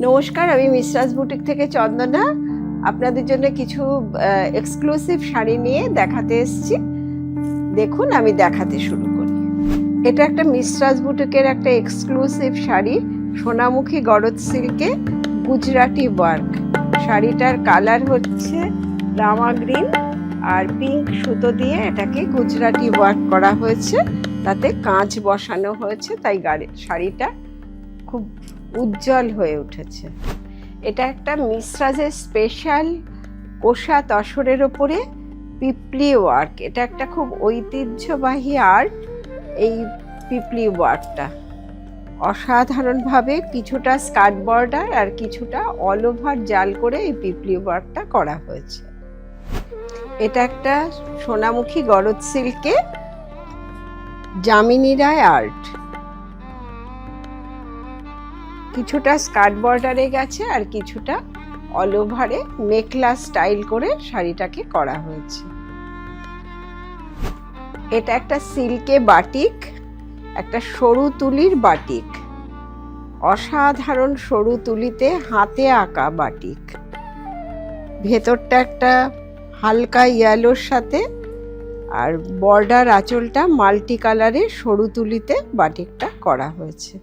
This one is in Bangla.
নমস্কার, আমি মিশ্রাস বুটিক থেকে চন্দনা আপনাদের জন্য কিছু এক্সক্লুসিভ শাড়ি নিয়ে দেখাতে এসেছি। দেখুন, আমি দেখাতে শুরু করি। এটা একটা মিশ্রাস বুটিকের একটা এক্সক্লুসিভ শাড়ি, সোনামুখী গরজ সিল্কে গুজরাটি ওয়ার্ক। শাড়িটার কালার হচ্ছে রামা গ্রিন আর পিঙ্ক সুতো দিয়ে এটাকে গুজরাটি ওয়ার্ক করা হয়েছে, তাতে কাঁচ বসানো হয়েছে, তাই শাড়িটা খুব উজ্জ্বল হয়ে উঠেছে। এটা একটা মিশ্রাজের স্পেশাল কোষা তসরের ওপরে পিপলি ওয়ার্ক। এটা একটা খুব ঐতিহ্যবাহী আর্ট। এই পিপলি ওয়ার্কটা অসাধারণভাবে কিছুটা স্কার্ট বর্ডার আর কিছুটা অল ওভার জাল করে এই পিপলি ওয়ার্কটা করা হয়েছে। এটা একটা সোনামুখী গরজ সিল্কে যামিনী রায় আর্ট। কিছুটা স্কার্ট বর্ডারে গেছে আর কিছুটা অল ওভারে মেখলা স্টাইল করে শাড়িটাকে করা হয়েছে। এটা একটা সিল্কে বাটিক, একটা সরু তুলির বাটিক, অসাধারণ সরু তুলিতে হাতে আঁকা বাটিক। ভেতরটা একটা হালকা ইয়েলোর সাথে আর বর্ডার আঁচলটা মাল্টি কালারের সরু তুলিতে বাটিকটা করা হয়েছে।